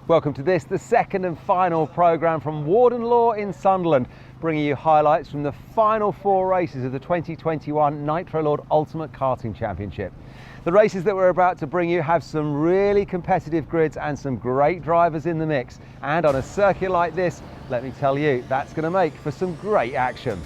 Welcome to this, the second and final programme from Warden Law in Sunderland, bringing you highlights from the final four races of the 2021 Nitro Lord Ultimate Karting Championship. The races that we're about to bring you have some really competitive grids and some great drivers in the mix. And on a circuit like this, let me tell you, that's going to make for some great action.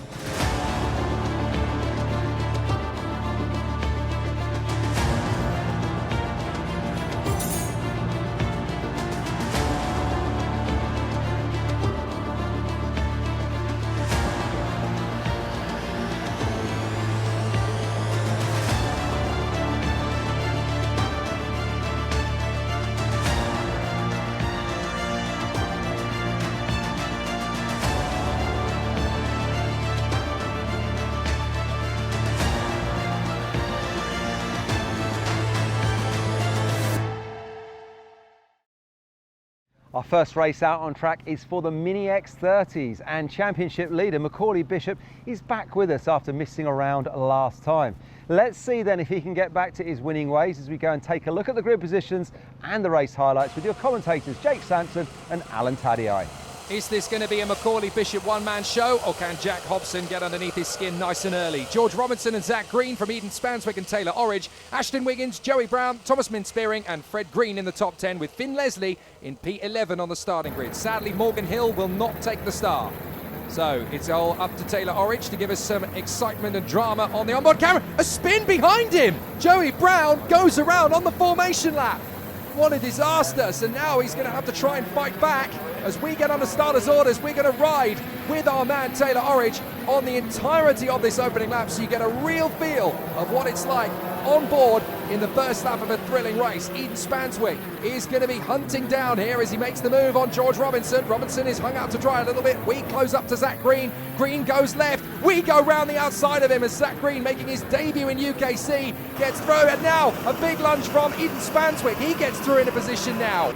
Our first race out on track is for the Mini X30s, and championship leader Macaulay Bishop is back with us after missing around last time. Let's see then if he can get back to his winning ways as we go and take a look at the grid positions and the race highlights with your commentators Jake Sanson and Alan Tadei. Is this going to be a Macaulay Bishop one-man show, or can Jack Hobson get underneath his skin nice and early? George Robinson and Zach Green from Eden Spanswick and Taylor Orridge, Ashton Wiggins, Joey Brown, Thomas Min-Spearing and Fred Green in the top 10, with Finn Leslie in P11 on the starting grid. Sadly, Morgan Hill will not take the start. So it's all up to Taylor Orridge to give us some excitement and drama on the onboard camera. A spin behind him! Joey Brown goes around on the formation lap. What a disaster. So now he's going to have to try and fight back. As we get under starters' orders, we're going to ride with our man Taylor Orridge on the entirety of this opening lap, so you get a real feel of what it's like on board in the first lap of a thrilling race. Eden Spanswick is going to be hunting down here as he makes the move on George Robinson. Robinson is hung out to dry a little bit. We close up to Zach Green. Green goes left. We go round the outside of him as Zach Green, making his debut in UKC, gets through. And now a big lunge from Eden Spanswick. He gets through in a position now.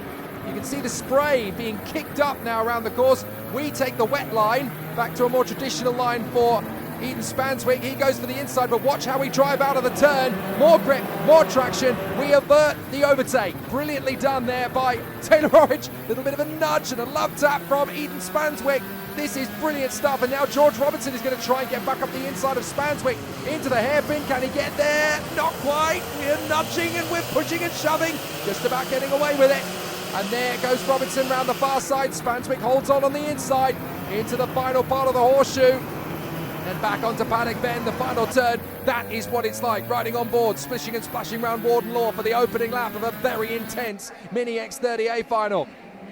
You can see the spray being kicked up now around the course. We take the wet line back to a more traditional line for Eden Spanswick. He goes for the inside, but watch how we drive out of the turn. More grip, more traction. We avert the overtake. Brilliantly done there by Taylor Orridge. A little bit of a nudge and a love tap from Eden Spanswick. This is brilliant stuff, and now George Robinson is going to try and get back up the inside of Spanswick into the hairpin. Can he get there? Not quite. We're nudging and we're pushing and shoving, just about getting away with it. And there goes Robinson round the far side. Spanswick holds on the inside into the final part of the horseshoe. And back onto Paddock Bend, the final turn. That is what it's like riding on board, splishing and splashing around Warden Law for the opening lap of a very intense Mini X30A final.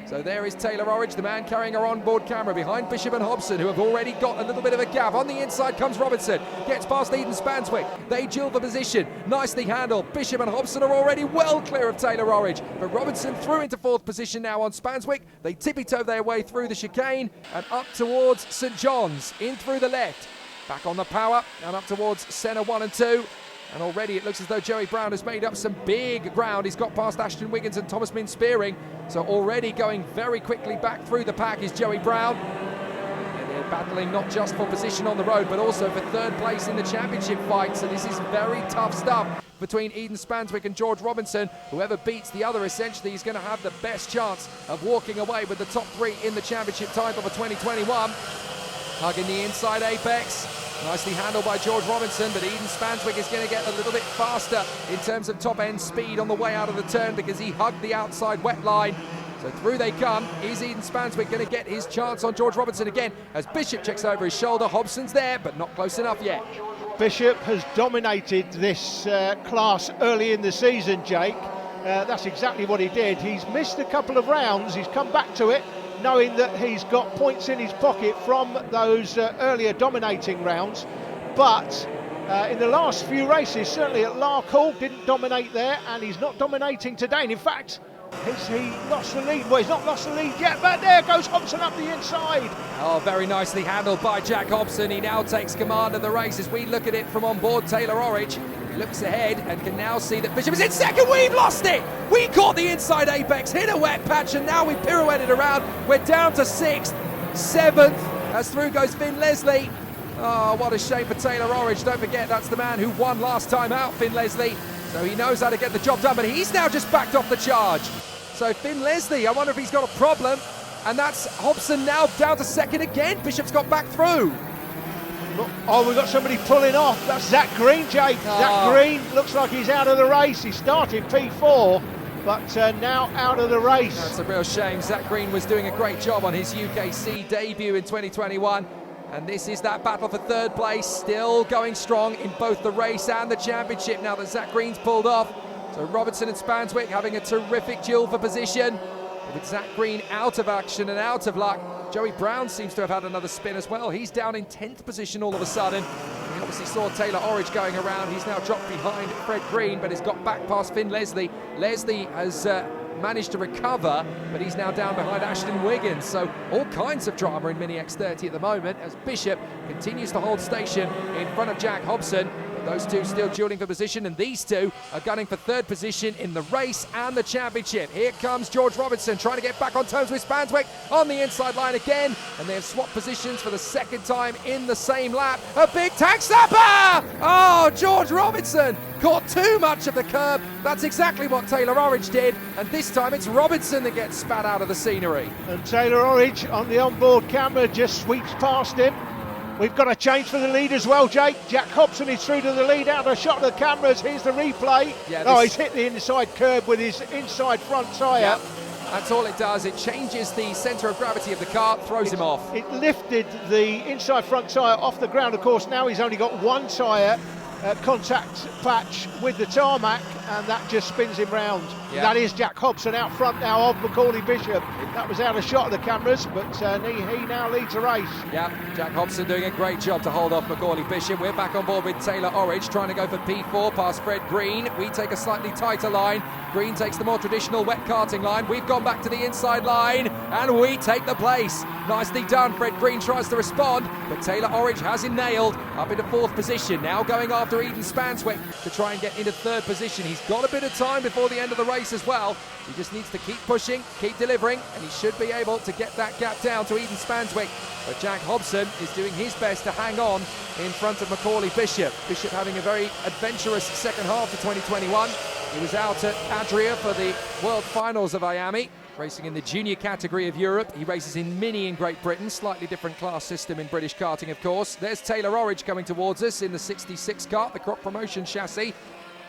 So there is Taylor Orridge, the man carrying our onboard camera, behind Bishop and Hobson, who have already got a little bit of a gap. On the inside comes Robinson, gets past Eden Spanswick. They duel for position, nicely handled. Bishop and Hobson are already well clear of Taylor Orridge, but Robinson through into fourth position now on Spanswick. They tippy-toe their way through the chicane and up towards St John's, in through the left. Back on the power and up towards Senna 1 and 2. And already it looks as though Joey Brown has made up some big ground. He's got past Ashton Wiggins and Thomas Min-Spearing. So already going very quickly back through the pack is Joey Brown. And they're battling not just for position on the road, but also for third place in the championship fight. So this is very tough stuff between Eden Spanswick and George Robinson. Whoever beats the other essentially is going to have the best chance of walking away with the top three in the championship title for 2021. Hugging the inside apex. Nicely handled by George Robinson, but Eden Spanswick is going to get a little bit faster in terms of top-end speed on the way out of the turn because he hugged the outside wet line. So through they come. Is Eden Spanswick going to get his chance on George Robinson again as Bishop checks over his shoulder? Hobson's there, but not close enough yet. Bishop has dominated this class early in the season, Jake. That's exactly what he did. He's missed a couple of rounds. He's come back to it, knowing that he's got points in his pocket from those earlier dominating rounds. But in the last few races, certainly at Larkhall, didn't dominate there, and he's not dominating today. And in fact, has he lost the lead? Well, he's not lost the lead yet, but there goes Hobson up the inside. Oh, very nicely handled by Jack Hobson. He now takes command of the race as we look at it from on board Taylor Orridge. Looks ahead and can now see that Bishop is in second. We've lost it. We caught the inside apex, hit a wet patch, and now we pirouetted around. We're down to 6th, 7th, as through goes Finn Leslie. Oh, what a shame for Taylor Orridge. Don't forget, that's the man who won last time out, Finn Leslie. So he knows how to get the job done, but he's now just backed off the charge. So Finn Leslie, I wonder if he's got a problem. And that's Hobson now down to second again. Bishop's got back through. Oh, we've got somebody pulling off. That's Zach Green, Jake. Zach Green looks like he's out of the race. He started P4, but now out of the race. That's a real shame. Zach Green was doing a great job on his UKC debut in 2021. And this is that battle for third place, still going strong in both the race and the championship now that Zach Green's pulled off. So Robertson and Spanswick having a terrific duel for position. With Zach Green out of action and out of luck, Joey Brown seems to have had another spin as well. He's down in 10th position all of a sudden. We obviously saw Taylor Orridge going around. He's now dropped behind Fred Green, but he's got back past Finn Leslie. Leslie has managed to recover, but he's now down behind Ashton Wiggins. So all kinds of drama in Mini X30 at the moment as Bishop continues to hold station in front of Jack Hobson. Those two still dueling for position, and these two are gunning for third position in the race and the championship. Here comes George Robinson trying to get back on terms with Spanswick on the inside line again, and they have swapped positions for the second time in the same lap. A big tag slapper! Oh, George Robinson caught too much of the curb. That's exactly what Taylor Orridge did, and this time it's Robinson that gets spat out of the scenery. And Taylor Orridge on the onboard camera just sweeps past him. We've got a change for the lead as well, Jake. Jack Hobson is through to the lead, out of a shot of the cameras. Here's the replay. Yeah, he's hit the inside curb with his inside front tyre. Yep. That's all it does. It changes the centre of gravity of the car, throws him off. It lifted the inside front tyre off the ground. Of course, now he's only got one tyre contact patch with the tarmac, and that just spins him round. Yeah. That is Jack Hobson out front now of Macaulay Bishop. That was out of shot of the cameras, but he now leads the race. Yeah, Jack Hobson doing a great job to hold off Macaulay Bishop. We're back on board with Taylor Orridge trying to go for P4 past Fred Green. We take a slightly tighter line. Green takes the more traditional wet karting line. We've gone back to the inside line, and we take the place. Nicely done. Fred Green tries to respond, but Taylor Orridge has him nailed up into fourth position. Now going after Eden Spanswick to try and get into third position. He's got a bit of time before the end of the race as well. He just needs to keep pushing, keep delivering, and he should be able to get that gap down to Eden Spanswick. But Jack Hobson is doing his best to hang on in front of Macaulay Bishop. Bishop having a very adventurous second half of 2021. He was out at Adria for the World Finals of Miami, racing in the junior category of Europe. He races in Mini in Great Britain, slightly different class system in British karting, of course. There's Taylor Orridge coming towards us in the 66 kart, the Crop Promotion chassis,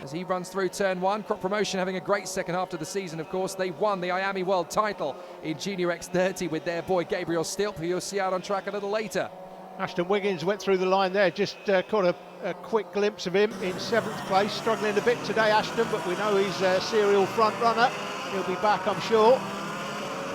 as he runs through turn one. Crop Promotion having a great second half to the season, of course. They won the Miami World title in Junior X30 with their boy Gabriel Stilp, who you'll see out on track a little later. Ashton Wiggins went through the line there, just caught a quick glimpse of him in 7th place. Struggling a bit today, Ashton, but we know he's a serial front runner. He'll be back, I'm sure.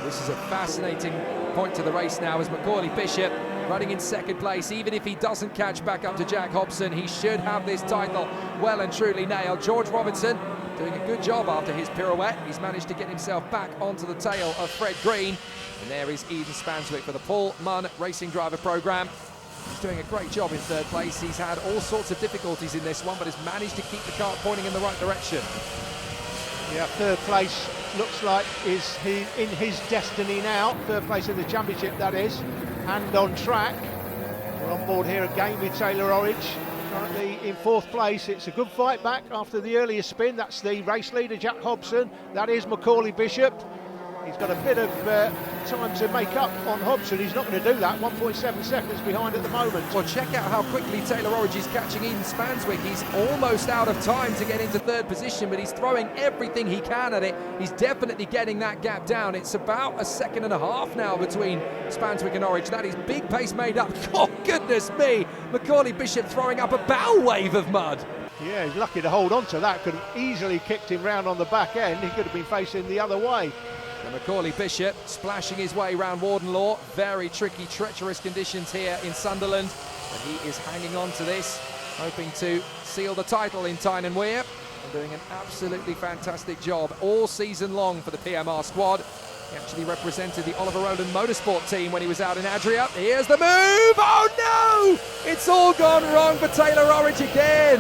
This is a fascinating point to the race now as Macaulay Bishop running in second place. Even if he doesn't catch back up to Jack Hobson, he should have this title well and truly nailed. George Robinson doing a good job after his pirouette. He's managed to get himself back onto the tail of Fred Green. And there is Eden Spanswick for the Paul Munn Racing Driver Programme. He's doing a great job in third place. He's had all sorts of difficulties in this one, but has managed to keep the kart pointing in the right direction. Yeah, third place looks like is in his destiny now. Third place in the championship, that is, and on track. We're on board here again with Taylor Orridge, currently in 4th place. It's a good fight back after the earlier spin. That's the race leader, Jack Hobson. That is Macaulay Bishop. He's got a bit of time to make up on Hobson. He's not going to do that. 1.7 seconds behind at the moment. Well, check out how quickly Taylor Orridge is catching Eden Spanswick. He's almost out of time to get into third position, but he's throwing everything he can at it. He's definitely getting that gap down. It's about a second and a half now between Spanswick and Orridge. That is big pace made up. Oh, goodness me. Macaulay Bishop throwing up a bow wave of mud. Yeah, he's lucky to hold on to that. Could have easily kicked him round on the back end. He could have been facing the other way. And Macaulay Bishop splashing his way around Warden Law. Very tricky, treacherous conditions here in Sunderland. But he is hanging on to this, hoping to seal the title in Tyne and Wear. And doing an absolutely fantastic job all season long for the PMR squad. He actually represented the Oliver Rowland Motorsport team when he was out in Adria. Here's the move! Oh no! It's all gone wrong for Taylor Orridge again.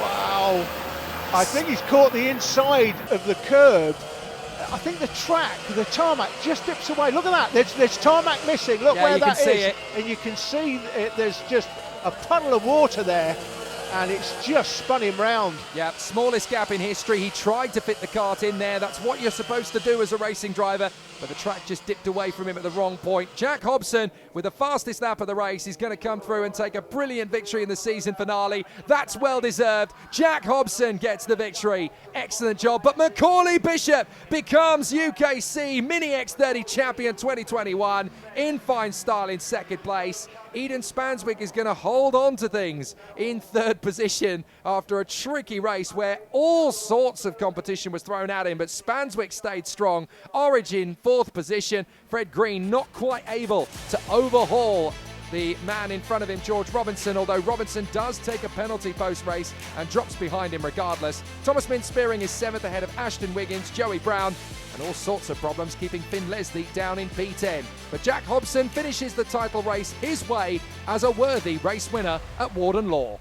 Wow. I think he's caught the inside of the curb. I think the tarmac just dips away. Look at that, there's tarmac missing. Look where that is. And you can see there's just a puddle of water there. and it's just spun him round. Yeah, smallest gap in history. He tried to fit the kart in there. That's what you're supposed to do as a racing driver, but the track just dipped away from him at the wrong point. Jack Hobson, with the fastest lap of the race, is going to come through and take a brilliant victory in the season finale. That's well deserved. Jack Hobson gets the victory. Excellent job. But Macaulay Bishop becomes UKC Mini X30 champion 2021 in fine style in second place. Eden Spanswick is going to hold on to things in third position after a tricky race where all sorts of competition was thrown at him, but Spanswick stayed strong. Origin, fourth position. Fred Green not quite able to overhaul the man in front of him, George Robinson, although Robinson does take a penalty post-race and drops behind him regardless. Thomas Mintz-Spearing is seventh ahead of Ashton Wiggins, Joey Brown, and all sorts of problems keeping Finn Leslie down in P10. But Jack Hobson finishes the title race his way as a worthy race winner at Warden Law.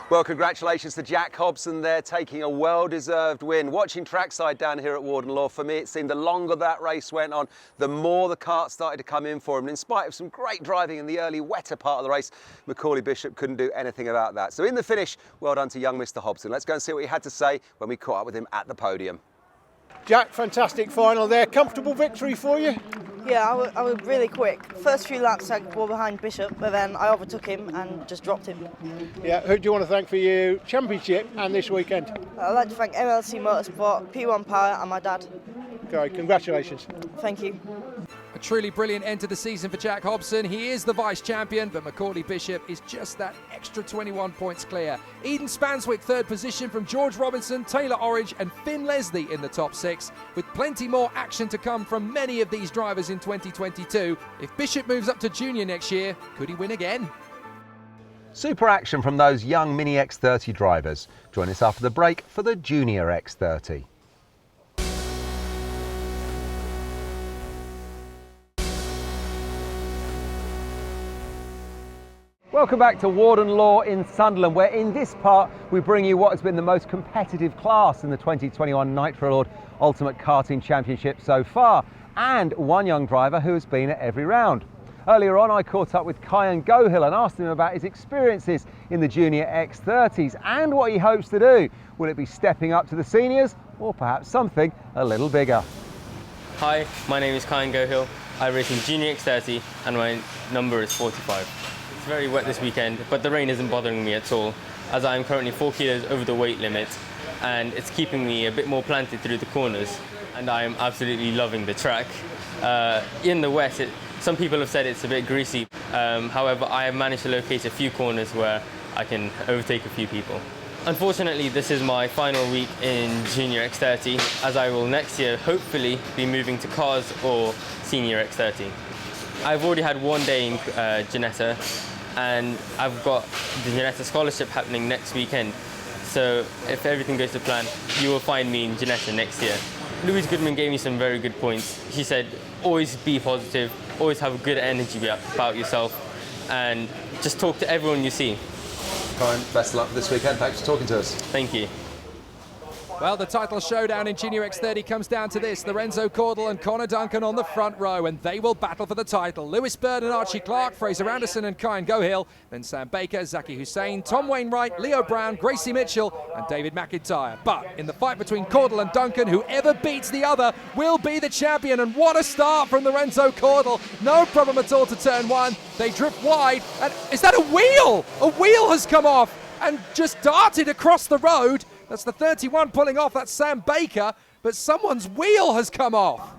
Well, congratulations to Jack Hobson there, taking a well-deserved win. Watching trackside down here at Warden Law, for me it seemed the longer that race went on, the more the kart started to come in for him. And in spite of some great driving in the early, wetter part of the race, Macaulay Bishop couldn't do anything about that. So in the finish, well done to young Mr Hobson. Let's go and see what he had to say when we caught up with him at the podium. Jack, fantastic final there. Comfortable victory for you? Yeah, I was really quick. First few laps I were behind Bishop, but then I overtook him and just dropped him. Yeah, who do you want to thank for your championship and this weekend? I'd like to thank MLC Motorsport, P1 Power and my dad. Okay, congratulations. Thank you. A truly brilliant end to the season for Jack Hobson. He is the vice champion, but Macaulay Bishop is just that extra 21 points clear. Eden Spanswick third position from George Robinson, Taylor Orridge and Finn Leslie in the top six, with plenty more action to come from many of these drivers in 2022. If Bishop moves up to junior next year, could he win again? Super action from those young Mini X30 drivers. Join us after the break for the Junior X30. Welcome back to Warden Law in Sunderland, where in this part we bring you what has been the most competitive class in the 2021 Nitro Lord Ultimate Karting Championship so far, and one young driver who has been at every round. Earlier on I caught up with Kyan Gohill and asked him about his experiences in the Junior X30s and what he hopes to do. Will it be stepping up to the seniors or perhaps something a little bigger? Hi, my name is Kyan Gohill. I race in Junior X30 and my number is 45. It's very wet this weekend, but the rain isn't bothering me at all, as I am currently 4 kilos over the weight limit, and it's keeping me a bit more planted through the corners, and I am absolutely loving the track. In the wet, some people have said it's a bit greasy. However, I have managed to locate a few corners where I can overtake a few people. Unfortunately, this is my final week in Junior X30, as I will next year hopefully be moving to Cars or Senior X30. I've already had 1 day in Ginetta, and I've got the Ginetta Scholarship happening next weekend. So if everything goes to plan, you will find me in Ginetta next year. Louise Goodman gave me some very good points. She said, always be positive, always have a good energy about yourself, and just talk to everyone you see. Kyan, best of luck this weekend. Thanks for talking to us. Thank you. Well, the title showdown in Junior X30 comes down to this. Lorenzo Cordell and Connor Duncan on the front row, and they will battle for the title. Lewis Bird and Archie Clark, Fraser Anderson and Kyan Gohill, then Sam Baker, Zaki Hussain, Tom Wainwright, Leo Brown, Gracie Mitchell and David McIntyre. But in the fight between Cordell and Duncan, whoever beats the other will be the champion. And what a start from Lorenzo Cordell. No problem at all to turn one. They drift wide, and is that a wheel? A wheel has come off and just darted across the road. That's the 31 pulling off, that's Sam Baker, but someone's wheel has come off.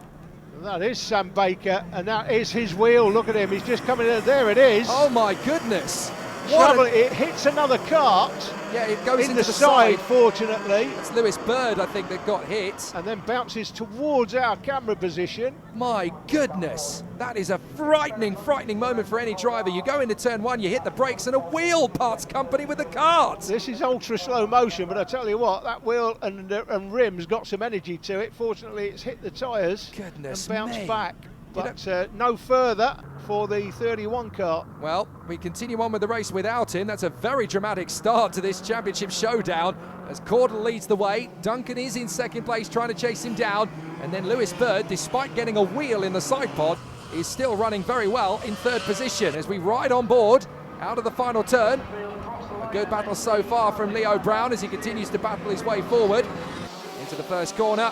That is Sam Baker, and that is his wheel. Look at him, he's just coming in. There it is. Oh my goodness. It hits another cart. Yeah, it goes in into the side, fortunately. It's Lewis Bird, I think, that got hit. And then bounces towards our camera position. My goodness, that is a frightening, frightening moment for any driver. You go into turn one, you hit the brakes, and a wheel parts company with the cart. This is ultra slow motion, but I tell you what, that wheel and rim's got some energy to it. Fortunately, it's hit the tyres and bounced back. But no further for the 31 kart. Well, we continue on with the race without him. That's a very dramatic start to this championship showdown as Cordell leads the way. Duncan is in second place trying to chase him down. And then Lewis Bird, despite getting a wheel in the side pod, is still running very well in third position as we ride on board out of the final turn. Good battle so far from Leo Brown as he continues to battle his way forward into the first corner.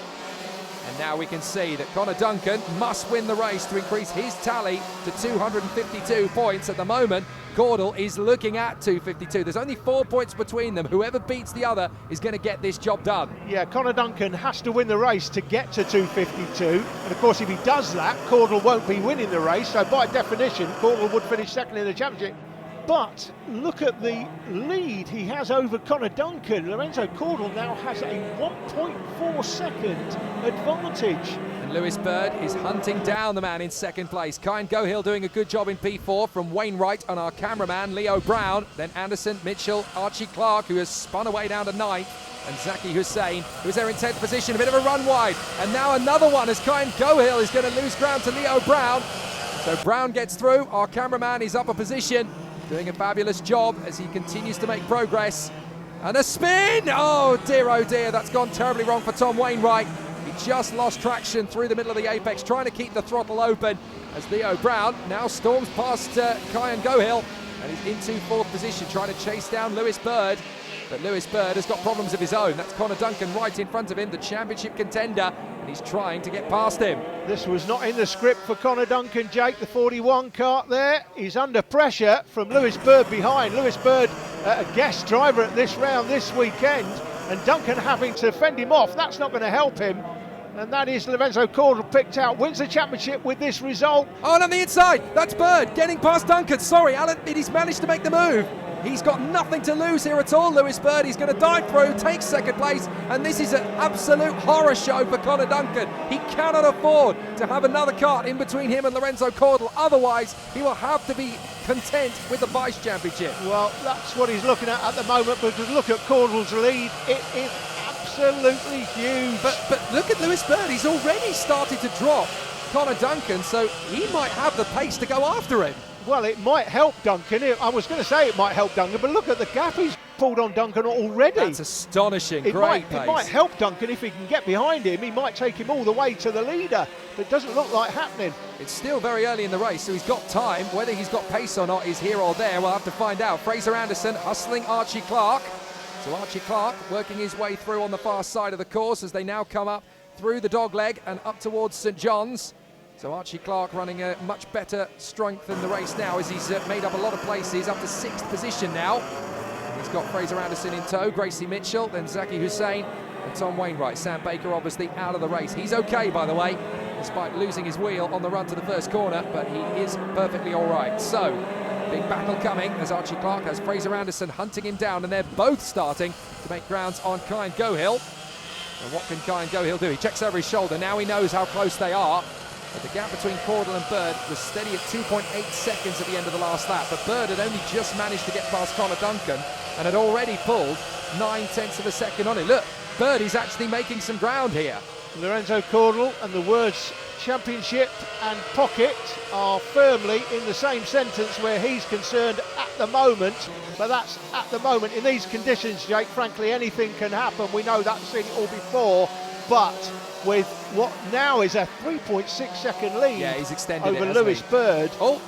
And now we can see that Connor Duncan must win the race to increase his tally to 252 points. At the moment, Caudle is looking at 252. There's only 4 points between them. Whoever beats the other is going to get this job done. Yeah, Connor Duncan has to win the race to get to 252. And of course, if he does that, Caudle won't be winning the race. So by definition, Caudle would finish second in the championship. But look at the lead he has over Connor Duncan. Lorenzo Caudle now has a 1.4 second advantage. And Lewis Bird is hunting down the man in second place. Kyan Gohill doing a good job in P4 from Wainwright and our cameraman Leo Brown. Then Anderson, Mitchell, Archie Clark, who has spun away down to 9th. And Zaki Hussain, who's there in 10th position, a bit of a run wide. And now another one as Kyan Gohill is going to lose ground to Leo Brown. So Brown gets through. Our cameraman is up a position, doing a fabulous job as he continues to make progress. And a spin! Oh dear, that's gone terribly wrong for Tom Wainwright. He just lost traction through the middle of the apex, trying to keep the throttle open as Leo Brown now storms past Kyan Gohill and is into 4th position, trying to chase down Lewis Bird. But Lewis Bird has got problems of his own. That's Connor Duncan right in front of him, the championship contender, and he's trying to get past him. This was not in the script for Connor Duncan, Jake. The 41 kart there. He's under pressure from Lewis Bird behind. Lewis Bird, a guest driver at this round this weekend, and Duncan having to fend him off. That's not going to help him. And that is Lorenzo Caudle picked out, wins the championship with this result. Oh, and on the inside, that's Bird getting past Duncan. Sorry, Alan, he's managed to make the move. He's got nothing to lose here at all, Lewis Bird. He's going to dive through, take second place, and this is an absolute horror show for Connor Duncan. He cannot afford to have another kart in between him and Lorenzo Caudle. Otherwise, he will have to be content with the vice championship. Well, that's what he's looking at the moment, because look at Caudle's lead. It is absolutely huge. But look at Lewis Bird. He's already started to drop Connor Duncan, so he might have the pace to go after him. Well, it might help Duncan. I was going to say it might help Duncan, but look at the gap he's pulled on Duncan already. That's astonishing. It Great pace. It might help Duncan if he can get behind him. He might take him all the way to the leader, but it doesn't look like happening. It's still very early in the race, so he's got time. Whether he's got pace or not is here or there. We'll have to find out. Fraser Anderson hustling Archie Clark. So Archie Clark working his way through on the far side of the course as they now come up through the dogleg and up towards St John's. So Archie Clark running a much better strength in the race now as he's made up a lot of places, up to 6th position now. He's got Fraser Anderson in tow, Gracie Mitchell, then Zaki Hussain and Tom Wainwright. Sam Baker obviously out of the race. He's okay, by the way, despite losing his wheel on the run to the first corner, but he is perfectly all right. So, big battle coming as Archie Clark has Fraser Anderson hunting him down, and they're both starting to make grounds on Kyan Gohill. And what can Kyan Gohill do? He checks over his shoulder. Now he knows how close they are. But the gap between Caudle and Bird was steady at 2.8 seconds at the end of the last lap. But Bird had only just managed to get past Connor Duncan and had already pulled 9/10 of a second on it. Look, Bird is actually making some ground here. Lorenzo Caudle and the words championship and pocket are firmly in the same sentence where he's concerned at the moment. But that's at the moment. In these conditions, Jake, frankly, anything can happen. We know that's seen it all before. But with what now is a 3.6 second lead, yeah, he's extended over Lewis Bird. Oh,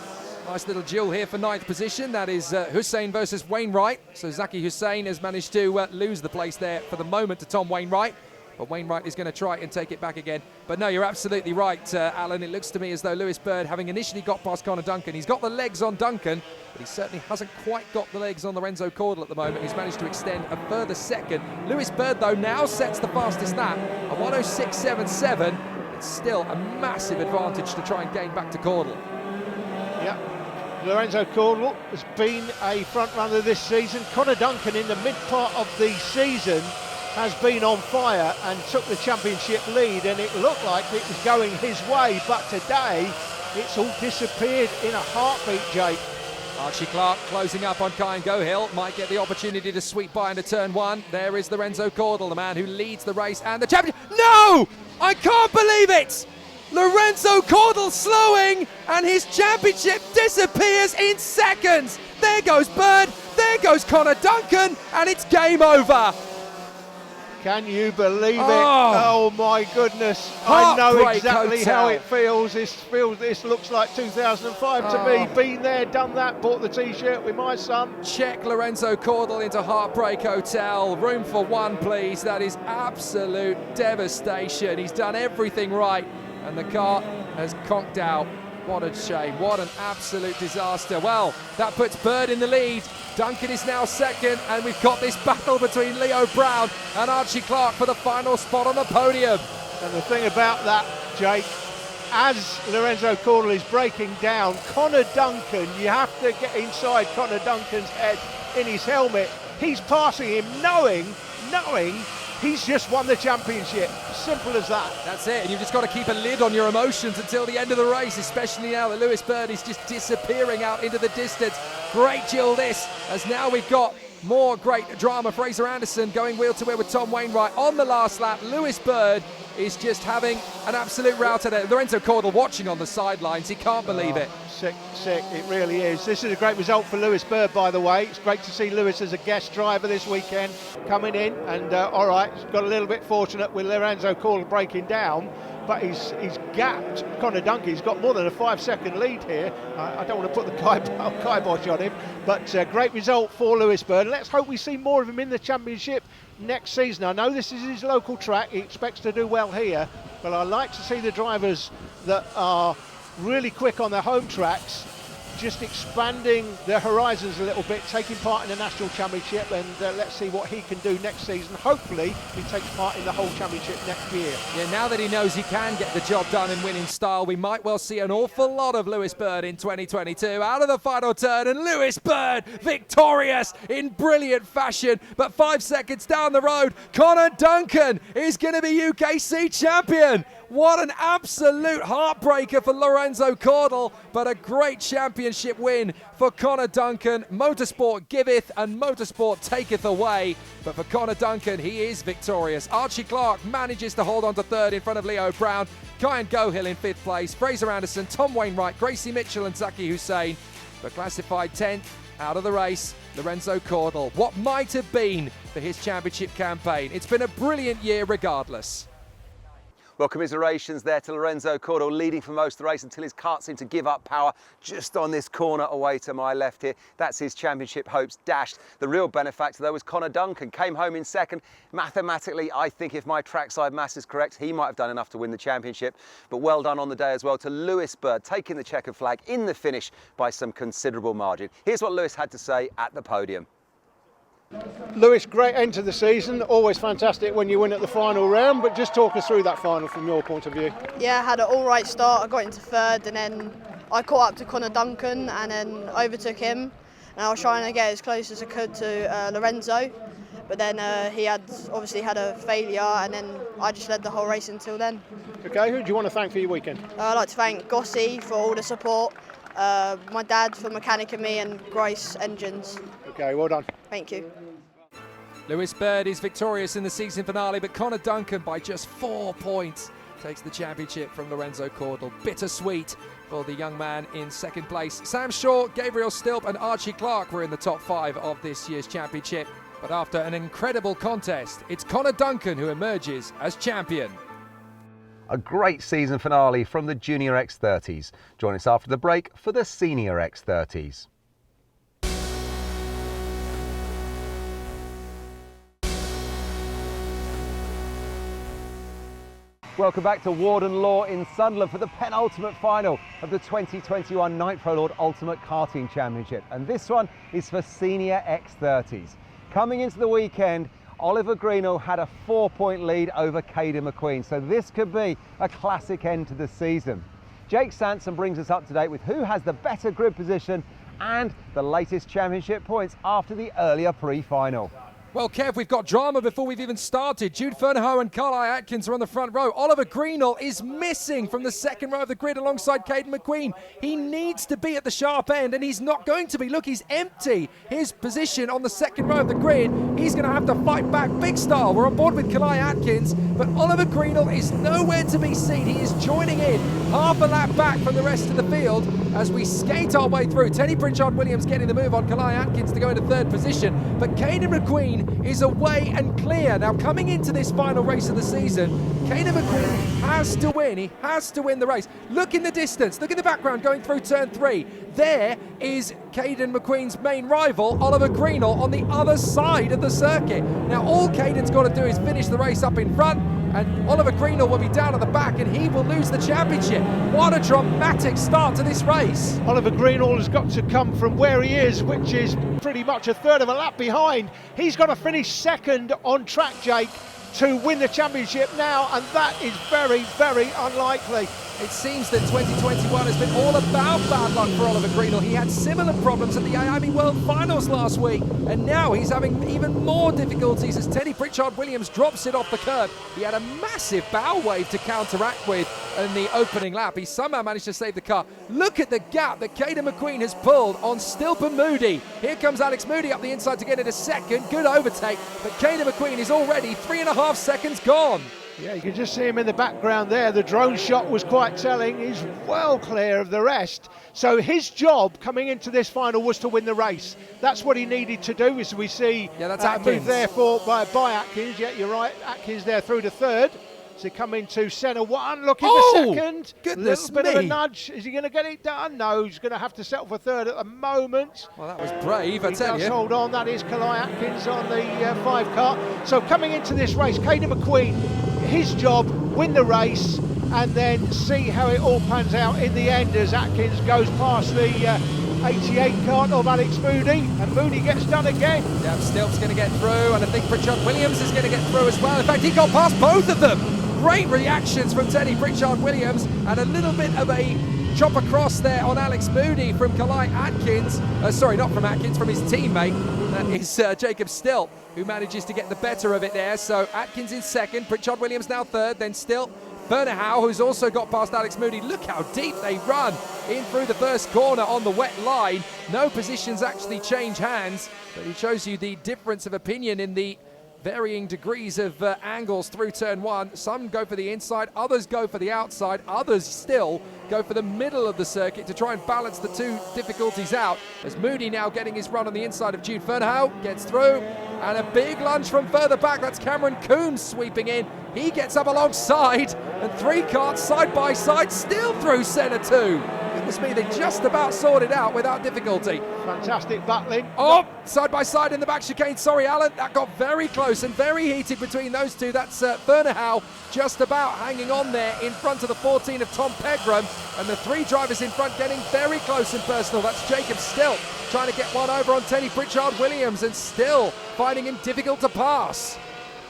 nice little duel here for 9th position. That is Hussain versus Wainwright. So Zaki Hussain has managed to lose the place there for the moment to Tom Wainwright. But Wainwright is going to try and take it back again. But no, you're absolutely right, Alan. It looks to me as though Lewis Bird, having initially got past Connor Duncan, he's got the legs on Duncan, but he certainly hasn't quite got the legs on Lorenzo Caudle at the moment. He's managed to extend a further second. Lewis Bird, though, now sets the fastest lap, a 1:06.77. It's still a massive advantage to try and gain back to Caudle. Yeah. Lorenzo Caudle has been a front runner this season. Connor Duncan in the mid part of the season has been on fire and took the championship lead, and it looked like it was going his way, but today it's all disappeared in a heartbeat, Jake. Archie Clark closing up on Kyan Gohill, might get the opportunity to sweep by into turn 1. There is Lorenzo Caudle, the man who leads the race and the champion. No! I can't believe it! Lorenzo Caudle slowing, and his championship disappears in seconds. There goes Bird, there goes Connor Duncan, and it's game over. Can you believe it? Oh my goodness. I know Heartbreak exactly Hotel. how it feels. This looks like 2005 to me. Been there, done that, bought the t-shirt with my son. Check Lorenzo Cordal into Heartbreak Hotel. Room for one, please. That is absolute devastation. He's done everything right, and the car has conked out. What a shame. What an absolute disaster. Well, that puts Bird in the lead. Duncan is now second, and we've got this battle between Leo Brown and Archie Clark for the final spot on the podium. And the thing about that, Jake, as Lorenzo Cordal is breaking down, Connor Duncan, you have to get inside Connor Duncan's head in his helmet. He's passing him knowing he's just won the championship. Simple as that. That's it, and you've just got to keep a lid on your emotions until the end of the race, especially now that Lewis Bird is just disappearing out into the distance. Great duel this, as now we've got more great drama. Fraser Anderson going wheel to wheel with Tom Wainwright on the last lap. Lewis Bird is just having an absolute rout today. Lorenzo Cordal watching on the sidelines, he can't believe it. Sick, it really is. This is a great result for Lewis Bird, by the way. It's great to see Lewis as a guest driver this weekend coming in, and all right, he's got a little bit fortunate with Lorenzo Cordal breaking down, but he's gapped Connor Duncan. He's got more than a 5-second lead here. I don't want to put the kibosh on him, but great result for Lewis Bird. Let's hope we see more of him in the championship next season. I know this is his local track, he expects to do well here, but I like to see the drivers that are really quick on their home tracks just expanding their horizons a little bit, taking part in the national championship, and let's see what he can do next season. Hopefully he takes part in the whole championship next year. Yeah, now that he knows he can get the job done and win in style, we might well see an awful lot of Lewis Bird in 2022. Out of the final turn, and Lewis Bird victorious in brilliant fashion. But 5 seconds down the road, Connor Duncan is going to be UKC champion. What an absolute heartbreaker for Lorenzo Cordal, but a great championship win for Connor Duncan. Motorsport giveth and motorsport taketh away, but for Connor Duncan, he is victorious. Archie Clark manages to hold on to third in front of Leo Brown. Kyan Gohill in fifth place, Fraser Anderson, Tom Wainwright, Gracie Mitchell and Zaki Hussein. But classified 10th out of the race, Lorenzo Cordal. What might have been for his championship campaign? It's been a brilliant year regardless. Well, commiserations there to Lorenzo Cordal, leading for most of the race until his kart seemed to give up power just on this corner away to my left here. That's his championship hopes dashed. The real benefactor, though, was Connor Duncan. Came home in second. Mathematically, I think if my trackside mass is correct, he might have done enough to win the championship. But well done on the day as well to Lewis Bird, taking the checkered flag in the finish by some considerable margin. Here's what Lewis had to say at the podium. Lewis, great end to the season. Always fantastic when you win at the final round, but just talk us through that final from your point of view. Yeah, I had an all right start. I got into third, and then I caught up to Connor Duncan and then overtook him. And I was trying to get as close as I could to Lorenzo, but then he had obviously had a failure, and then I just led the whole race until then. Okay, who do you want to thank for your weekend? I'd like to thank Gossi for all the support, my dad for mechanicking me, and Grace Engines. Okay, well done. Thank you. Lewis Bird is victorious in the season finale, but Connor Duncan, by just 4 points, takes the championship from Lorenzo Cordal. Bittersweet for the young man in second place. Sam Shaw, Gabriel Stilp and Archie Clark were in the top 5 of this year's championship. But after an incredible contest, it's Connor Duncan who emerges as champion. A great season finale from the Junior X30s. Join us after the break for the Senior X30s. Welcome back to Warden Law in Sunderland for the penultimate final of the 2021 Nitro Lord Ultimate Karting Championship. And this one is for Senior X30s. Coming into the weekend, Oliver Greenall had a 4-point lead over Caden McQueen, so this could be a classic end to the season. Jake Sanson brings us up to date with who has the better grid position and the latest championship points after the earlier pre-final. Well, Kev, we've got drama before we've even started. Jude Fernando and Carly Atkins are on the front row. Oliver Greenall is missing from the second row of the grid alongside Caden McQueen. He needs to be at the sharp end, and he's not going to be. Look, he's empty. His position on the second row of the grid, he's going to have to fight back big style. We're on board with Carly Atkins, but Oliver Greenall is nowhere to be seen. He is joining in half a lap back from the rest of the field as we skate our way through. Teddy Pritchard-Williams getting the move on Kalai Atkins to go into third position, but Caden McQueen is away and clear. Now, coming into this final race of the season, Caden McQueen has to win. He has to win the race. Look in the distance, look in the background going through turn 3. There is Caden McQueen's main rival, Oliver Greenall, on the other side of the circuit. Now, all Caden's got to do is finish the race up in front, and Oliver Greenall will be down at the back and he will lose the championship. What a dramatic start to this race. Oliver Greenall has got to come from where he is, which is pretty much a third of a lap behind. He's got to finish second on track, Jake, to win the championship now, and that is very, very unlikely. It seems that 2021 has been all about bad luck for Oliver Greenall. He had similar problems at the Miami World Finals last week, and now he's having even more difficulties as Teddy Pritchard-Williams drops it off the curb. He had a massive bow wave to counteract with in the opening lap. He somehow managed to save the car. Look at the gap that Caden McQueen has pulled on Stilpen Moody. Here comes Alex Moody up the inside to get into second. Good overtake, but Caden McQueen is already 3.5 seconds gone. Yeah, you can just see him in the background there. The drone shot was quite telling. He's well clear of the rest. So his job coming into this final was to win the race. That's what he needed to do, as we see that's move there by Atkins. Yeah, you're right. Atkins there through to third. So come into centre one, looking for second. Goodness little bit me. of a nudge. Is he going to get it done? No, he's going to have to settle for third at the moment. Well, that was brave, I tell He you. does hold on. That is Kalai Atkins on the 5 car. So coming into this race, Caden McQueen, his job, win the race and then see how it all pans out in the end as Atkins goes past the 88 cart of Alex Moody, and Moody gets done again. Yeah, Stilt's going to get through, and I think Pritchard-Williams is going to get through as well. In fact, he got past both of them. Great reactions from Teddy Pritchard-Williams, and a little bit of a chop across there on Alex Moody from Kalai Atkins. Sorry, not from Atkins, from his teammate. That is Jacob Stilt, who manages to get the better of it there. So Atkins in second, Pritchard-Williams now third, then Stilt. Werner Howe, who's also got past Alex Moody. Look how deep they run in through the first corner on the wet line. No positions actually change hands, but it shows you the difference of opinion in the varying degrees of angles through turn 1. Some go for the inside, others go for the outside, others still go for the middle of the circuit to try and balance the two difficulties out. As Moody now getting his run on the inside of Jude Fernando, gets through, and a big lunge from further back. That's Cameron Coombs sweeping in. He gets up alongside, and 3 carts side by side, still through centre 2. Goodness me, they just about sorted out without difficulty. Fantastic battling. Oh, side by side in the back chicane. Sorry, Alan, that got very close and very heated between those two. That's Werner Howe just about hanging on there in front of the 14 of Tom Pegram, and the 3 drivers in front getting very close and personal. That's Jacob Stilt trying to get one over on Teddy Pritchard-Williams, and still finding him difficult to pass.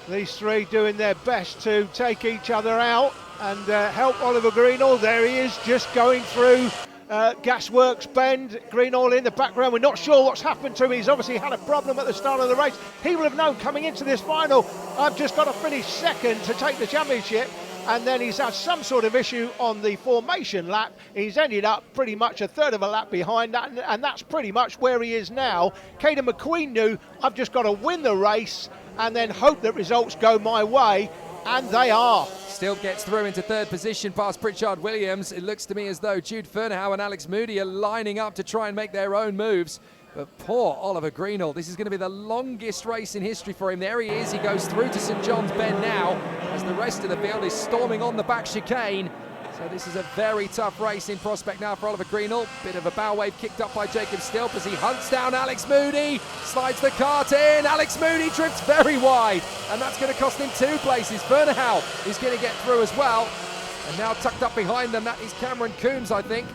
These 3 doing their best to take each other out and help Oliver Greenall. There he is, just going through Gasworks Bend. Greenall in the background. We're not sure what's happened to him. He's obviously had a problem at the start of the race. He will have known coming into this final, I've just got to finish second to take the championship. And then he's had some sort of issue on the formation lap. He's ended up pretty much a third of a lap behind that, and that's pretty much where he is now. Caden McQueen knew, I've just got to win the race and then hope that results go my way, and they are. Still gets through into third position past Pritchard-Williams. It looks to me as though Jude Fernando and Alex Moody are lining up to try and make their own moves. But poor Oliver Greenall, this is going to be the longest race in history for him. There he is, he goes through to St John's Bend now, as the rest of the field is storming on the back chicane. So this is a very tough race in prospect now for Oliver Greenall. Bit of a bow wave kicked up by Jacob Stilt as he hunts down Alex Moody, slides the cart in. Alex Moody drifts very wide, and that's going to cost him 2 places. Werner Howe is going to get through as well. And now tucked up behind them, that is Cameron Coombs, I think.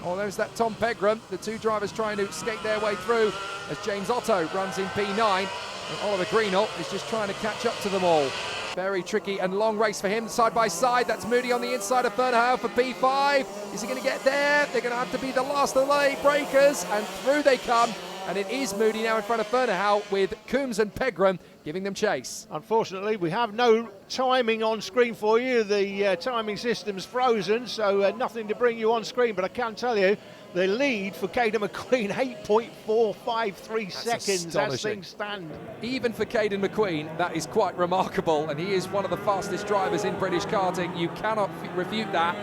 Oh, there's that Tom Pegram. The 2 drivers trying to skate their way through as James Otto runs in P9. And Oliver Greenall is just trying to catch up to them all. Very tricky and long race for him, side by side. That's Moody on the inside of Fernando for P5. Is he going to get there? They're going to have to be the last of the late breakers, and through they come. And it is Moody now in front of Fernando, with Coombs and Pegram giving them chase. Unfortunately, we have no timing on screen for you. The timing system's frozen, so nothing to bring you on screen. But I can tell you, the lead for Caden McQueen, 8.453 seconds as things stand. Even for Caden McQueen, that is quite remarkable, and he is one of the fastest drivers in British karting. You cannot refute that.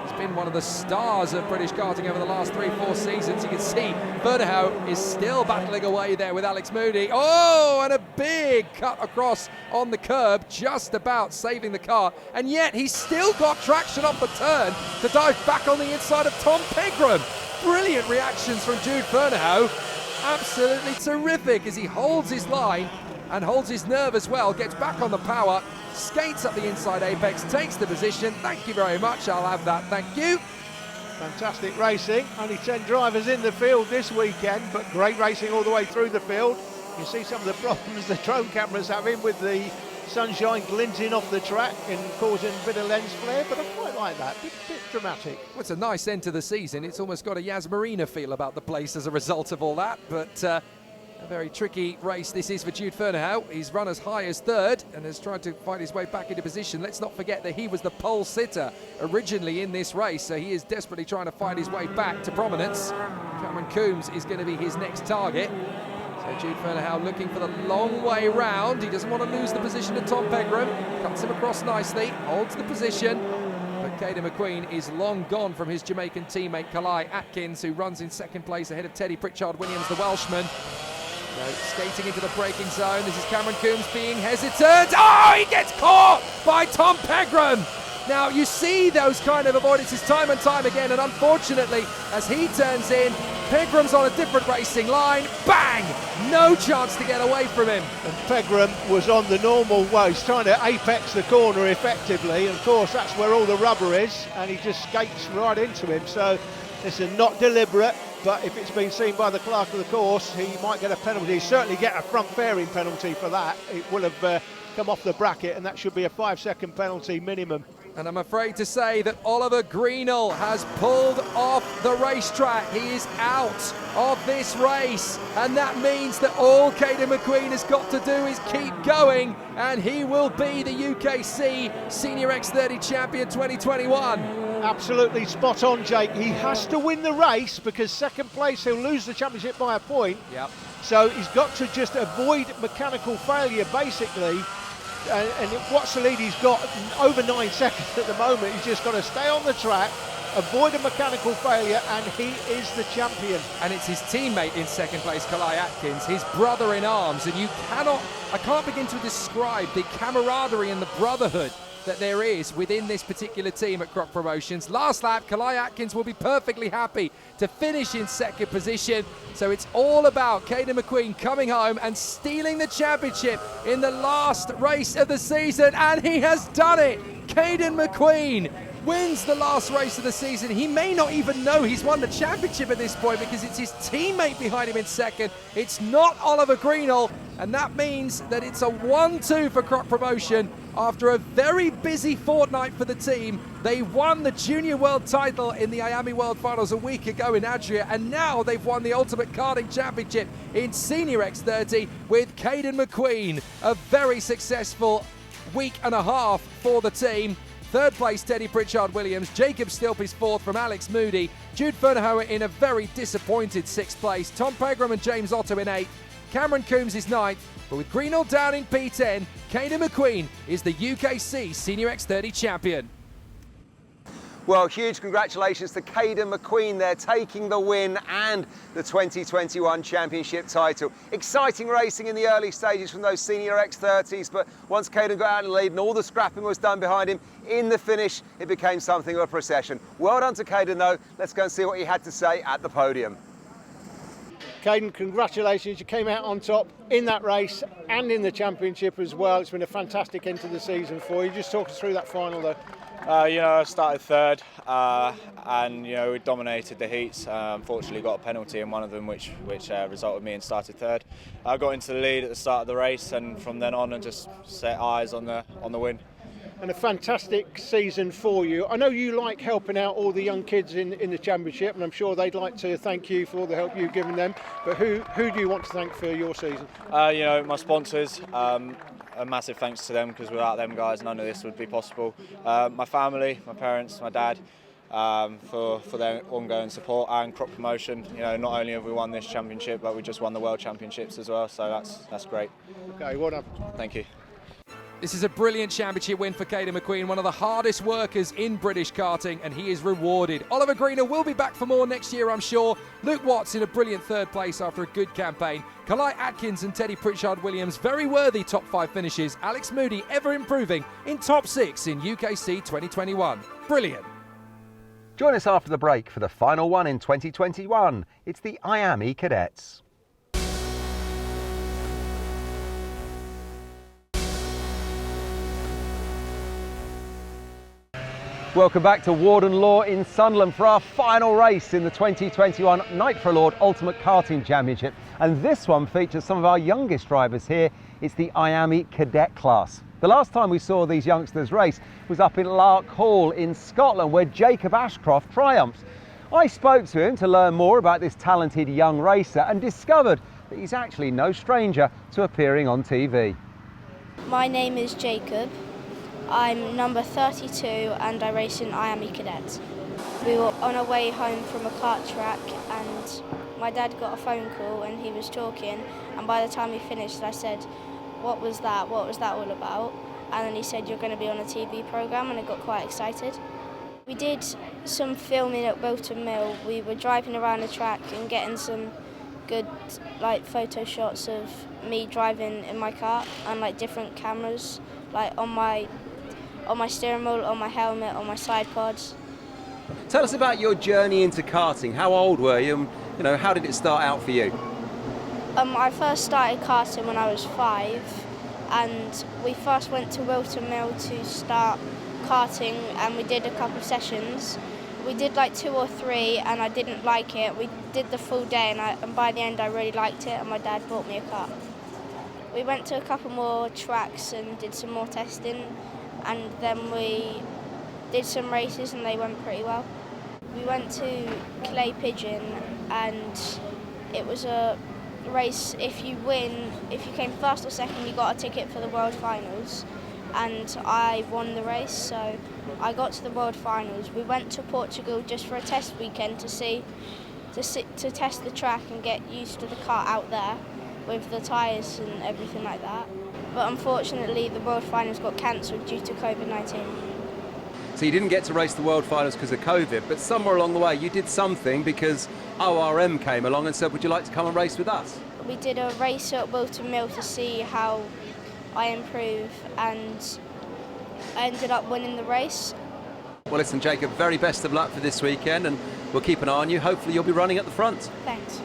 He's been one of the stars of British karting over the last 3-4 seasons. You can see Fernando is still battling away there with Alex Moody. Oh, and a big cut across on the curb, just about saving the car. And yet he's still got traction off the turn to dive back on the inside of Tom Pegram. Brilliant reactions from Jude Fernando. Absolutely terrific as he holds his line and holds his nerve as well, gets back on the power, skates up the inside apex, takes the position. Thank you very much, I'll have that, thank you. Fantastic racing. Only 10 drivers in the field this weekend, but great racing all the way through the field. You see some of the problems the drone cameras have in with the sunshine glinting off the track and causing a bit of lens flare, but I quite like that, bit dramatic. Well, it's a nice end to the season. It's almost got a Yas Marina feel about the place as a result of all that, but a very tricky race this is for Jude Fernando. He's run as high as third and has tried to fight his way back into position. Let's not forget that he was the pole sitter originally in this race, so he is desperately trying to fight his way back to prominence. Cameron Coombs is going to be his next target. So Jude Fernando looking for the long way round. He doesn't want to lose the position to Tom Pegram. Cuts him across nicely, holds the position. But Caden McQueen is long gone from his Jamaican teammate Kalai Atkins, who runs in second place ahead of Teddy Pritchard-Williams, the Welshman. So skating into the braking zone. This is Cameron Coombs being hesitant. Oh, he gets caught by Tom Pegram. Now, you see those kind of avoidances time and time again, and unfortunately, as he turns in, Pegram's on a different racing line. Bang! No chance to get away from him. And Pegram was on the normal way. He's trying to apex the corner effectively. And of course, that's where all the rubber is, and he just skates right into him. So this is not deliberate, but if it's been seen by the clerk of the course, he might get a penalty. He'll certainly get a front fairing penalty for that. It will have come off the bracket, and that should be a 5-second penalty minimum. And I'm afraid to say that Oliver Greenall has pulled off the racetrack. He is out of this race. And that means that all Caden McQueen has got to do is keep going. And he will be the UKC Senior X30 Champion 2021. Absolutely spot on, Jake. He has to win the race because second place, he'll lose the championship by a point. Yep. So he's got to just avoid mechanical failure, basically. And what's the lead? He's got over 9 seconds at the moment. He's just got to stay on the track, avoid a mechanical failure, and he is the champion. And it's his teammate in second place, Kalai Atkins, his brother in arms. And I can't begin to describe the camaraderie and the brotherhood that there is within this particular team at Croc Promotions. Last lap, Kalai Atkins will be perfectly happy to finish in second position. So it's all about Caden McQueen coming home and stealing the championship in the last race of the season, and he has done it. Caden McQueen wins the last race of the season. He may not even know he's won the championship at this point because it's his teammate behind him in second. It's not Oliver Greenall, and that means that it's a 1-2 for Croc Promotion. After a very busy fortnight for the team, they won the Junior World title in the Miami World Finals a week ago in Adria, and now they've won the Ultimate Karting Championship in Senior X30 with Caden McQueen. A very successful week and a half for the team. Third place, Teddy Pritchard-Williams. Jacob Stilp is fourth from Alex Moody. Jude Fernando in a very disappointed sixth place. Tom Pegram and James Otto in eighth. Cameron Coombs is ninth. But with Greenall down in P10, Caden McQueen is the UKC Senior X30 champion. Well, huge congratulations to Caden McQueen there, taking the win and the 2021 championship title. Exciting racing in the early stages from those Senior X30s, but once Caden got out in the lead and all the scrapping was done behind him, in the finish, it became something of a procession. Well done to Caden though. Let's go and see what he had to say at the podium. Caden, congratulations. You came out on top in that race and in the championship as well. It's been a fantastic end to the season for you. Just talk us through that final though. I started third and we dominated the heats. Unfortunately got a penalty in one of them which resulted me in started third. I got into the lead at the start of the race and from then on and just set eyes on the win. And a fantastic season for you. I know you like helping out all the young kids in the championship, and I'm sure they'd like to thank you for all the help you've given them. But who do you want to thank for your season? My sponsors. A massive thanks to them because without them guys none of this would be possible. My family, my parents, my dad, for their ongoing support, and Croc Promotion. Not only have we won this championship, but we just won the World Championships as well, so that's great. Okay, well done. Thank you. This is a brilliant championship win for Caden McQueen, one of the hardest workers in British karting, and he is rewarded. Oliver Greener will be back for more next year, I'm sure. Luke Watts in a brilliant third place after a good campaign. Kalai Atkins and Teddy Pritchard-Williams, very worthy top 5 finishes. Alex Moody ever improving in top 6 in UKC 2021. Brilliant. Join us after the break for the final one in 2021. It's the Miami Cadets. Welcome back to Warden Law in Sunderland for our final race in the 2021 Nitro Lord Ultimate Karting Championship. And this one features some of our youngest drivers here. It's the Miami Cadet class. The last time we saw these youngsters race was up in Lark Hall in Scotland, where Jacob Ashcroft triumphs. I spoke to him to learn more about this talented young racer and discovered that he's actually no stranger to appearing on TV. My name is Jacob. I'm number 32 and I race in Miami Cadets. We were on our way home from a kart track and my dad got a phone call and he was talking, and by the time he finished I said, "What was that? What was that all about?" And then he said, "You're going to be on a TV programme," and I got quite excited. We did some filming at Wilton Mill. We were driving around the track and getting some good photo shots of me driving in my car and different cameras on my steering wheel, on my helmet, on my side pods. Tell us about your journey into karting. How old were you? How did it start out for you? I first started karting when I was 5, and we first went to Wilton Mill to start karting, and we did a couple of sessions. We did 2 or 3 and I didn't like it. We did the full day and by the end I really liked it, and my dad bought me a car. We went to a couple more tracks and did some more testing, and then we did some races and they went pretty well. We went to Clay Pigeon and it was a race, if you came first or second you got a ticket for the World Finals, and I won the race, so I got to the World Finals. We went to Portugal just for a test weekend to test the track and get used to the car out there with the tyres and everything like that. But unfortunately the World Finals got cancelled due to COVID-19. So you didn't get to race the World Finals because of COVID, but somewhere along the way you did something because ORM came along and said, "Would you like to come and race with us?" We did a race at Wilton Mill to see how I improve, and I ended up winning the race. Well, listen, Jacob, very best of luck for this weekend, and we'll keep an eye on you. Hopefully you'll be running at the front. Thanks.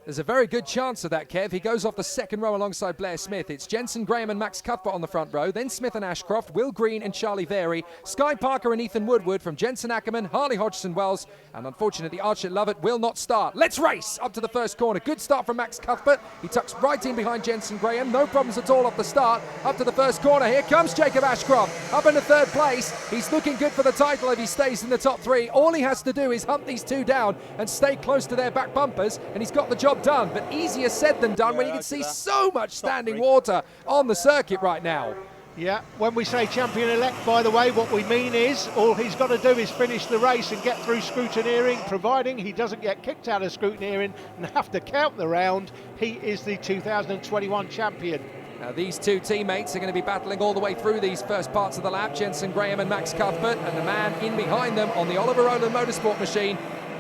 There's a very good chance of that, Kev. He goes off the second row alongside Blair Smith. It's Jensen Graham and Max Cuthbert on the front row, then Smith and Ashcroft, Will Green and Charlie Very, Sky Parker and Ethan Woodward from Jensen Ackerman, Harley Hodgson Wells, and unfortunately Archie Lovett will not start. Let's race up to the first corner. Good start from Max Cuthbert. He tucks right in behind Jensen Graham. No problems at all off the start. Up to the first corner. Here comes Jacob Ashcroft. Up into third place. He's looking good for the title if he stays in the top 3. All he has to do is hunt these 2 down and stay close to their back bumpers, and he's got the job done. But easier said than done when you can see so much standing water on the circuit right now. Yeah, when we say champion-elect, by the way, what we mean is all he's got to do is finish the race and get through scrutineering, providing he doesn't get kicked out of scrutineering and have to count the round. He is the 2021 champion. Now these 2 teammates are going to be battling all the way through these first parts of the lap. Jensen Graham and Max Cuthbert, and the man in behind them on the Oliver Rowland Motorsport machine,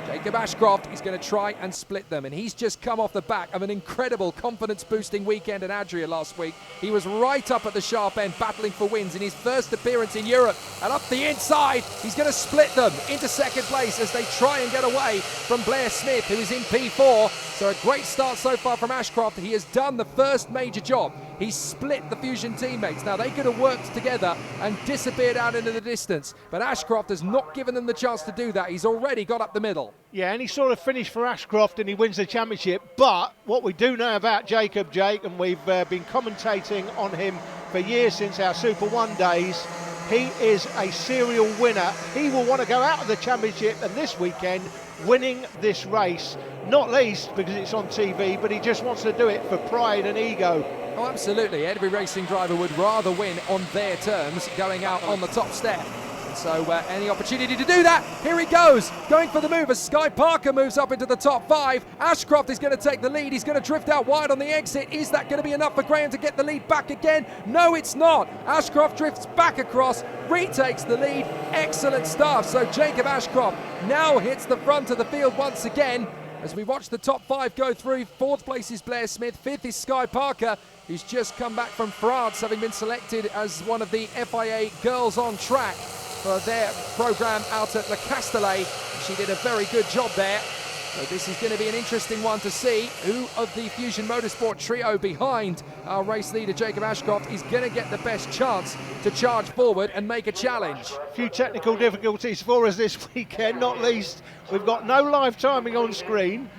Jacob Ashcroft, is going to try and split them, and he's just come off the back of an incredible confidence-boosting weekend at Adria last week. He was right up at the sharp end battling for wins in his first appearance in Europe, and up the inside he's going to split them into second place as they try and get away from Blair Smith, who is in P4. So a great start so far from Ashcroft. He has done the first major job. He's split the Fusion teammates. Now they could have worked together and disappeared out into the distance, but Ashcroft has not given them the chance to do that. He's already got up the middle. Yeah, and he sort of finished for Ashcroft and he wins the championship. But what we do know about Jacob, Jake, and we've been commentating on him for years since our Super 1 days, he is a serial winner. He will want to go out of the championship and this weekend winning this race, not least because it's on TV, but he just wants to do it for pride and ego. Oh, absolutely. Every racing driver would rather win on their terms, going out on the top step. And so any opportunity to do that, here he goes, going for the move as Sky Parker moves up into the top 5. Ashcroft is going to take the lead. He's going to drift out wide on the exit. Is that going to be enough for Graham to get the lead back again? No, it's not. Ashcroft drifts back across, retakes the lead. Excellent stuff. So Jacob Ashcroft now hits the front of the field once again. As we watch the top 5 go through, 4th place is Blair Smith, 5th is Sky Parker, who's just come back from France, having been selected as one of the FIA Girls on Track for their programme out at Le Castellet. She did a very good job there. So this is going to be an interesting one to see who of the Fusion Motorsport trio behind our race leader Jacob Ashcroft is going to get the best chance to charge forward and make a challenge. A few technical difficulties for us this weekend, not least we've got no live timing on screen.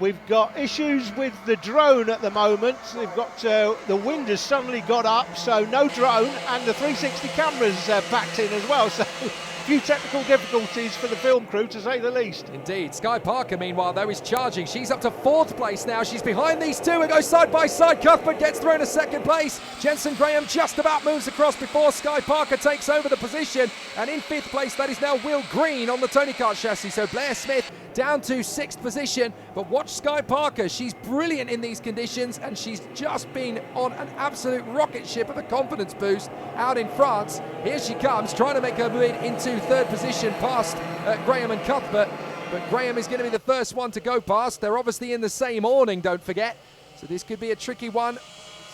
We've got issues with the drone at the moment. We've got the wind has suddenly got up, so no drone, and the 360 cameras backed in as well. So a few technical difficulties for the film crew, to say the least. Indeed. Sky Parker, meanwhile, though, is charging. She's up to 4th place now. She's behind these two and goes side by side. Cuthbert gets through in a 2nd place. Jensen Graham just about moves across before Sky Parker takes over the position. And in 5th place, that is now Will Green on the Tony Kart chassis. So Blair Smith down to 6th position. But watch Sky Parker. She's brilliant in these conditions, and she's just been on an absolute rocket ship of a confidence boost out in France. Here she comes, trying to make her move into 3rd position past Graham and Cuthbert. But Graham is going to be the first one to go past. They're obviously in the same awning, don't forget. So this could be a tricky one.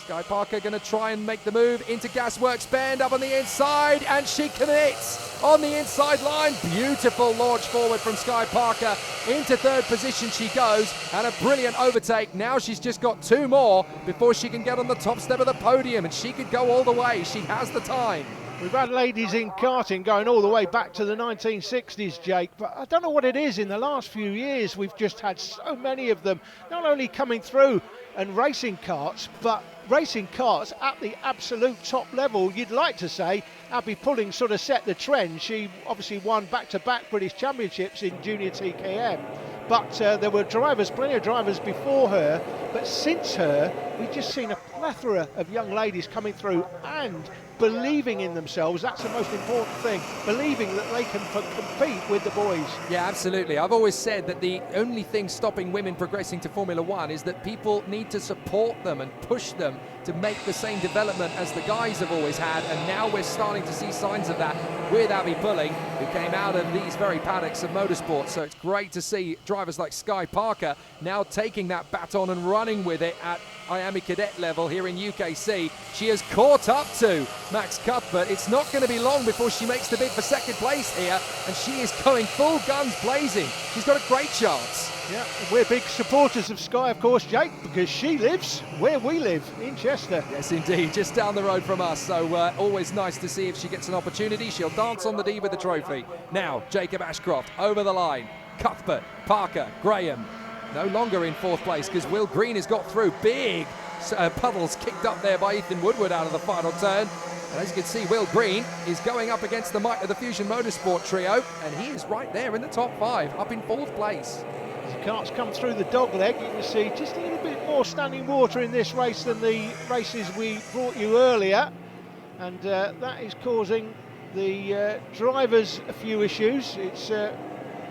Sky Parker going to try and make the move into Gasworks Bend up on the inside, and she commits on the inside line. Beautiful launch forward from Sky Parker. Into 3rd position she goes, and a brilliant overtake. Now she's just got 2 more before she can get on the top step of the podium, and she could go all the way. She has the time. We've had ladies in karting going all the way back to the 1960s, Jake, but I don't know what it is. In the last few years, we've just had so many of them, not only coming through and racing karts, but racing karts at the absolute top level. You'd like to say Abby Pulling sort of set the trend. She obviously won back-to-back British Championships in Junior TKM, but there were plenty of drivers before her, but since her, we've just seen a plethora of young ladies coming through and believing in themselves. That's the most important thing, believing that they can compete with the boys. Yeah, absolutely. I've always said that the only thing stopping women progressing to Formula One is that people need to support them and push them to make the same development as the guys have always had, and now we're starting to see signs of that with Abby Pulling, who came out of these very paddocks of motorsport. So it's great to see drivers like Sky Parker now taking that baton and running with it at Miami cadet level here in UKC. She has caught up to Max Cuthbert. It's not going to be long before she makes the bid for 2nd place here, and she is going full guns blazing. She's got a great chance. Yeah, we're big supporters of Sky, of course, Jake, because she lives where we live, in Chester. Yes, indeed, just down the road from us. So always nice to see if she gets an opportunity. She'll dance on the D with the trophy. Now, Jacob Ashcroft over the line. Cuthbert, Parker, Graham. No longer in 4th place because Will Green has got through. Big puddles kicked up there by Ethan Woodward out of the final turn. And as you can see, Will Green is going up against the might of the Fusion Motorsport trio, and he is right there in the top 5, up in 4th place. As the carts come through the dog leg, you can see just a little bit more standing water in this race than the races we brought you earlier, and that is causing the drivers a few issues. It's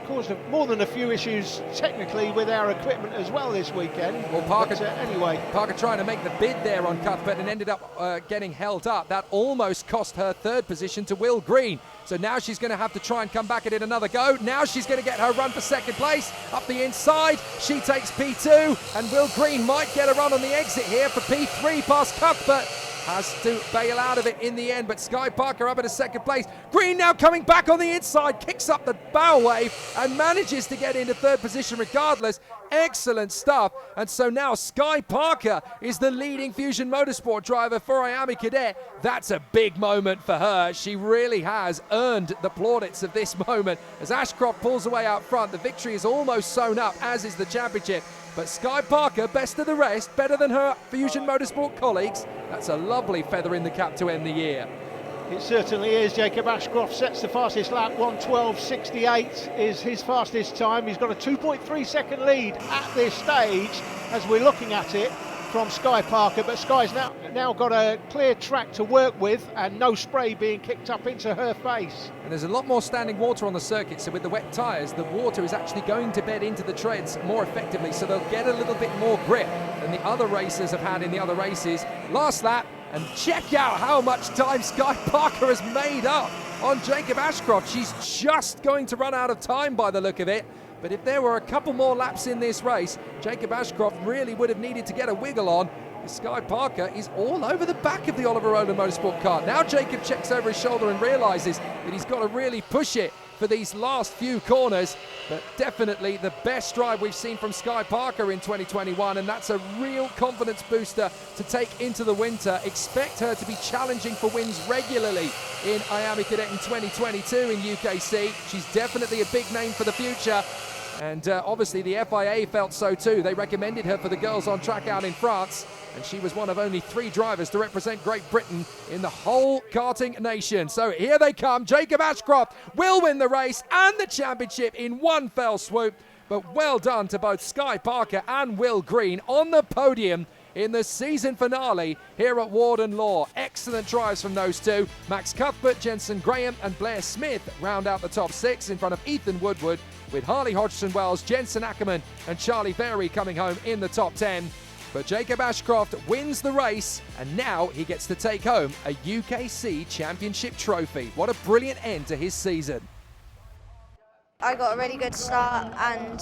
caused more than a few issues technically with our equipment as well this weekend. Well, Parker, anyway, Parker trying to make the bid there on Cuthbert and ended up getting held up. That almost cost her 3rd position to Will Green. So now she's going to have to try and come back at it another go. Now she's going to get her run for 2nd place. Up the inside, she takes P2, and Will Green might get a run on the exit here for P3 past Cuthbert. Has to bail out of it in the end, but Sky Parker up at a 2nd place. Green now coming back on the inside, kicks up the bow wave and manages to get into 3rd position regardless. Excellent stuff. And so now Sky Parker is the leading Fusion Motorsport driver for Miami Cadet. That's a big moment for her. She really has earned the plaudits of this moment. As Ashcroft pulls away out front, the victory is almost sewn up, as is the championship. But Sky Parker, best of the rest, better than her Fusion Motorsport colleagues. That's a lovely feather in the cap to end the year. It certainly is. Jacob Ashcroft sets the fastest lap. 1:12.68 is his fastest time. He's got a 2.3 second lead at this stage as we're looking at it from Sky Parker, but Sky's now now got a clear track to work with and no spray being kicked up into her face. And there's a lot more standing water on the circuit, so with the wet tyres, the water is actually going to bed into the treads more effectively, so they'll get a little bit more grip than the other racers have had in the other races. Last lap, and check out how much time Sky Parker has made up on Jacob Ashcroft. She's just going to run out of time by the look of it. But if there were a couple more laps in this race, Jacob Ashcroft really would have needed to get a wiggle on. Sky Parker is all over the back of the Oliver Rowland Motorsport car. Now Jacob checks over his shoulder and realises that he's got to really push it for these last few corners. But definitely the best drive we've seen from Sky Parker in 2021, and that's a real confidence booster to take into the winter. Expect her to be challenging for wins regularly in Miami Cadet in 2022 in UKC. She's definitely a big name for the future. And obviously the FIA felt so too. They recommended her for the girls on track out in France, and she was one of only 3 drivers to represent Great Britain in the whole karting nation. So here they come. Jacob Ashcroft will win the race and the championship in one fell swoop. But well done to both Sky Parker and Will Green on the podium in the season finale here at Warden Law. Excellent drives from those two. Max Cuthbert, Jensen Graham and Blair Smith round out the top 6 in front of Ethan Woodward, with Harley Hodgson-Wells, Jensen Ackerman and Charlie Berry coming home in the top 10. But Jacob Ashcroft wins the race, and now he gets to take home a UKC Championship trophy. What a brilliant end to his season. I got a really good start, and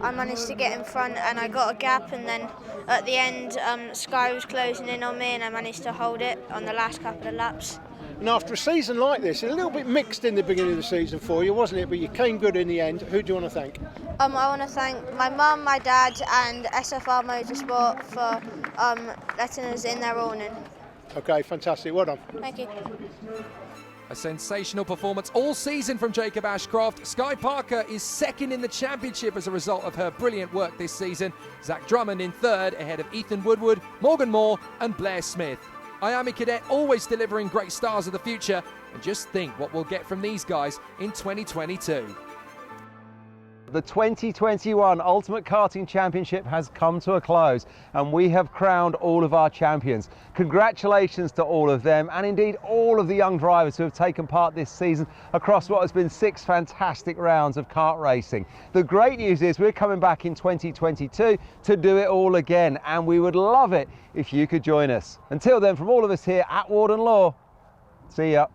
I managed to get in front, and I got a gap, and then at the end Sky was closing in on me, and I managed to hold it on the last couple of laps. And after a season like this, a little bit mixed in the beginning of the season for you, wasn't it? But you came good in the end. Who do you want to thank? I want to thank my mum, my dad and SFR Motorsport for letting us in their awning. Okay, fantastic. Well done. Thank you. A sensational performance all season from Jacob Ashcroft. Sky Parker is second in the championship as a result of her brilliant work this season. Zach Drummond in third, ahead of Ethan Woodward, Morgan Moore and Blair Smith. Miami Cadet always delivering great stars of the future, and just think what we'll get from these guys in 2022. The 2021 Ultimate Karting Championship has come to a close, and we have crowned all of our champions. Congratulations to all of them, and indeed all of the young drivers who have taken part this season across what has been 6 fantastic rounds of kart racing. The great news is we're coming back in 2022 to do it all again, and we would love it if you could join us. Until then, from all of us here at Warden Law, see ya.